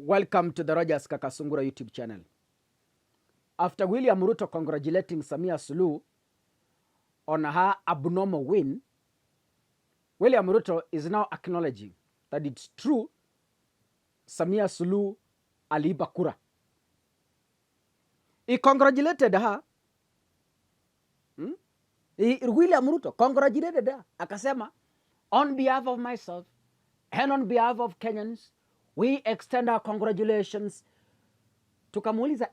Welcome to the Rogers Kakasungura YouTube channel. After William Ruto congratulating Samia Suluhu on her abnormal win, William Ruto is now acknowledging that it's true Samia Suluhu aliiba kura. He congratulated her. William Ruto congratulated her. Akasema, on behalf of myself and on behalf of Kenyans, we extend our congratulations. Tukamuuliza,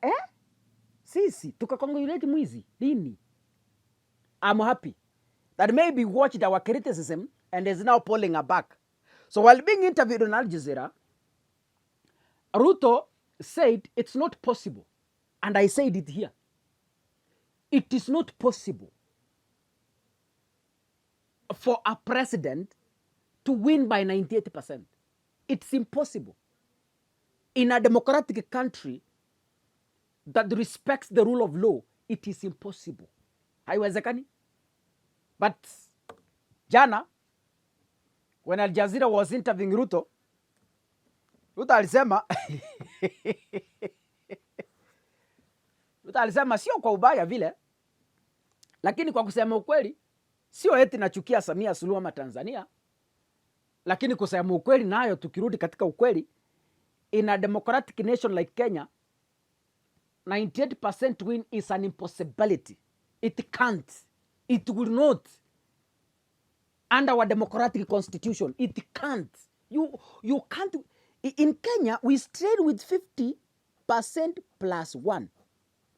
sisi tukakongratulate mwizi lini? I'm happy that maybe watched our criticism and is now pulling her back. So while being interviewed on Al Jazeera, Ruto said it's not possible, and I said it here. It is not possible for a president to win by 98%. It's impossible. In a democratic country that respects the rule of law, it is impossible. Haiwezekani. But jana, when Al Jazeera was interviewing Ruto alisema Ruto alisema sio kwa ubaya vile, lakini kwa kusema ukweli, sio eti nachukia Samia Suluhu ama Tanzania, lakini kusema ukweli nayo, tukirudi katika ukweli, in a democratic nation like Kenya, 98% win is an impossibility. It can't. It will not. Under our democratic constitution, it can't. You can't. In Kenya, we stayed with 50% plus 1.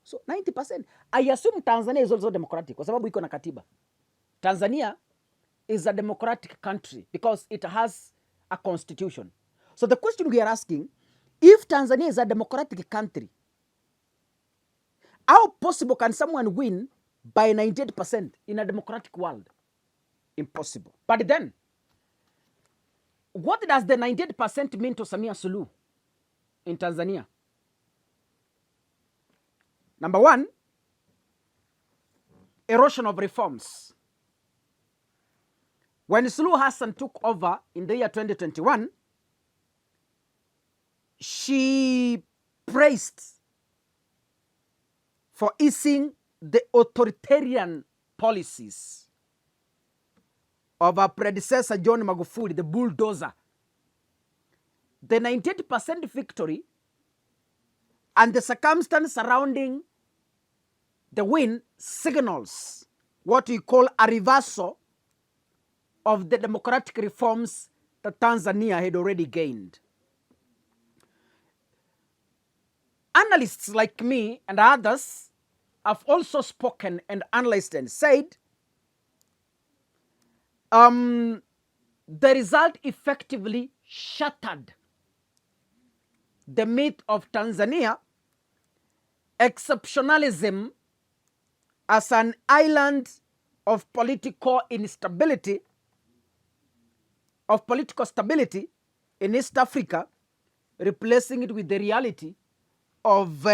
So 90%. I assume Tanzania is also democratic kwa sababu iko na katiba. Tanzania is a democratic country because it has a constitution. So the question we are asking, if Tanzania is a democratic country, how possible can someone win by 98% in a democratic world? Impossible. But then, what does the 98% mean to Samia Suluhu in Tanzania? Number one, erosion of reforms. When Suluhu Hassan took over in the year 2021, she praised for easing the authoritarian policies of her predecessor, John Magufuli, the bulldozer. The 98% victory and the circumstance surrounding the win signals what we call a reversal of the democratic reforms that Tanzania had already gained. Analysts like me and others have also spoken and analyzed and said the result effectively shattered the myth of Tanzania exceptionalism as an island of political instability, of political stability in East Africa, replacing it with the reality of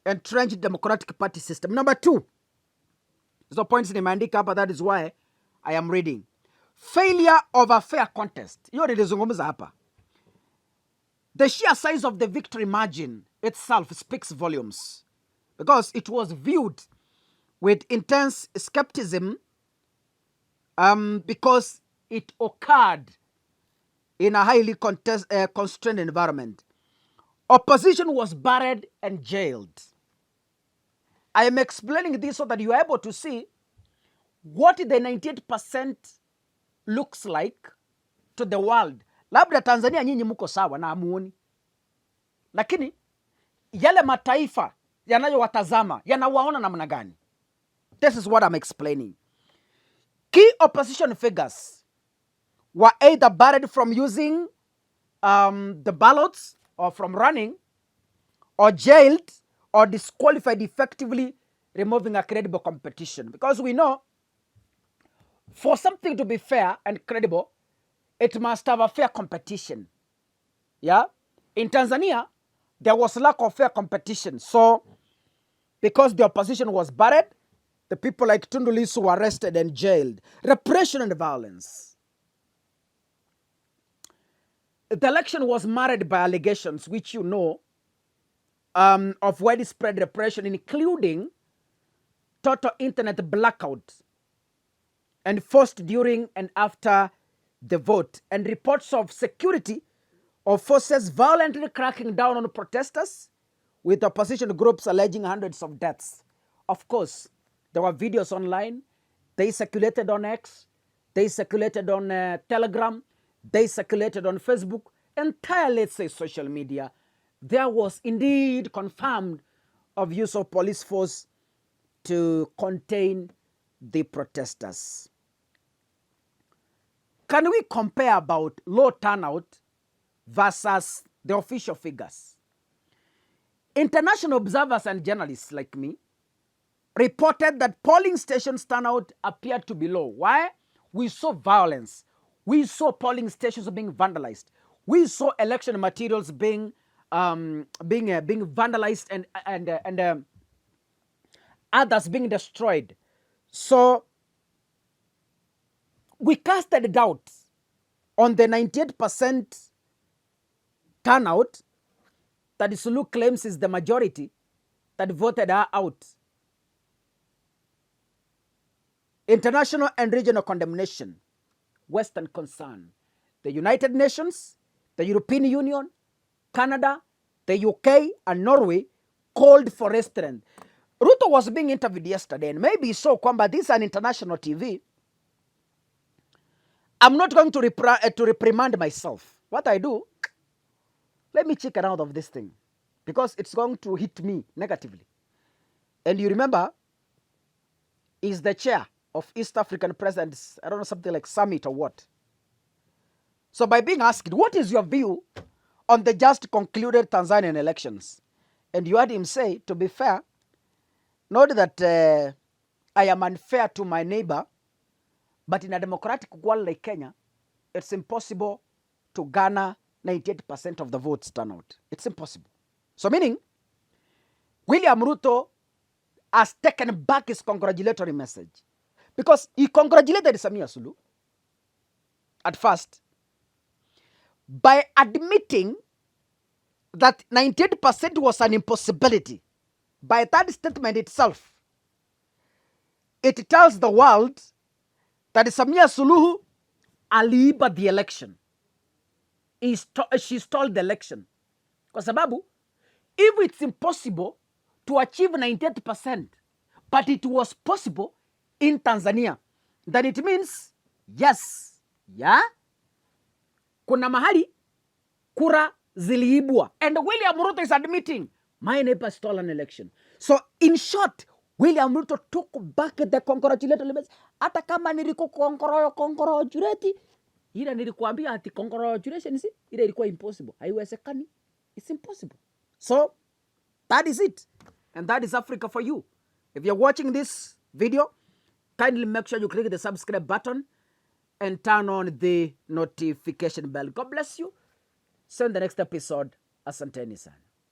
entrenched democratic party system. Number two, so points nimeandika hapa, that is why I am reading. Failure of a fair contest. Hiyo nilizungumza hapa. The sheer size of the victory margin itself speaks volumes because it was viewed with intense skepticism because it occurred in a highly constrained environment. Opposition was buried and jailed. I am explaining this so that you are able to see what the 98% looks like to the world. Labda Tanzania nyinyi muko sawa na amuoni, lakini yale mataifa yanayowatazama yanawaona namna gani? This is what I'm explaining. Key opposition figures were either barred from using the ballots or from running, or jailed, or disqualified, effectively removing a credible competition. Because we know, for something to be fair and credible, it must have a fair competition. Yeah? In Tanzania, there was lack of fair competition. So, because the opposition was barred, the people like Tundu Lissu were arrested and jailed. Repression and violence. The election was marred by allegations, which you know, of widespread repression, including total internet blackout enforced during and after the vote, and reports of security of forces violently cracking down on protesters, with opposition groups alleging hundreds of deaths. Of course, there were videos online. They circulated on X. They circulated on Telegram. They circulated on Facebook. Entire, let's say, social media. There was indeed confirmed of use of police force to contain the protesters. Can we compare about low turnout versus the official figures? International observers and journalists like me reported that polling stations turnout appeared to be low. Why? We saw violence. We saw polling stations being vandalized. We saw election materials being vandalized and others being destroyed. So we casted doubt on the 98% turnout that Suluhu claims is the majority that voted her out. International and regional condemnation, Western concern. The United Nations, the European Union, Canada, the UK, and Norway called for restraint. Ruto was being interviewed yesterday, and maybe so, kwamba this is an international TV. I'm not going to reprimand myself. What I do, let me chicken out of this thing, because it's going to hit me negatively. And you remember, is the chair of East African Presidents, I don't know, something like summit or what. So by being asked, what is your view on the just concluded Tanzanian elections? And you heard him say, to be fair, not that I am unfair to my neighbor, but in a democratic world like Kenya, it's impossible to garner 98% of the votes turnout. It's impossible. So meaning, William Ruto has taken back his congratulatory message, because he congratulated Samia Suluhu at first by admitting that 98% was an impossibility. By that statement itself, it tells the world that Samia Suluhu aliiba the election. She stole the election. Kwa sababu, if it's impossible to achieve 98%, but it was possible in Tanzania, then it means, yes, yeah, kuna mahali kura ziliibwa. And William Ruto is admitting, my neighbor stole an election. So in short, William Ruto took back the congratulatory message. Hata kama niliku congratulate, ila nilikuambia ati congratulations, ila ilikuwa impossible. Haiwezekani. It's impossible. So that is it. And that is Africa for you. If you're watching this video, kindly make sure you click the subscribe button and turn on the notification bell. God bless you. See you in the next episode. Asanteni sana.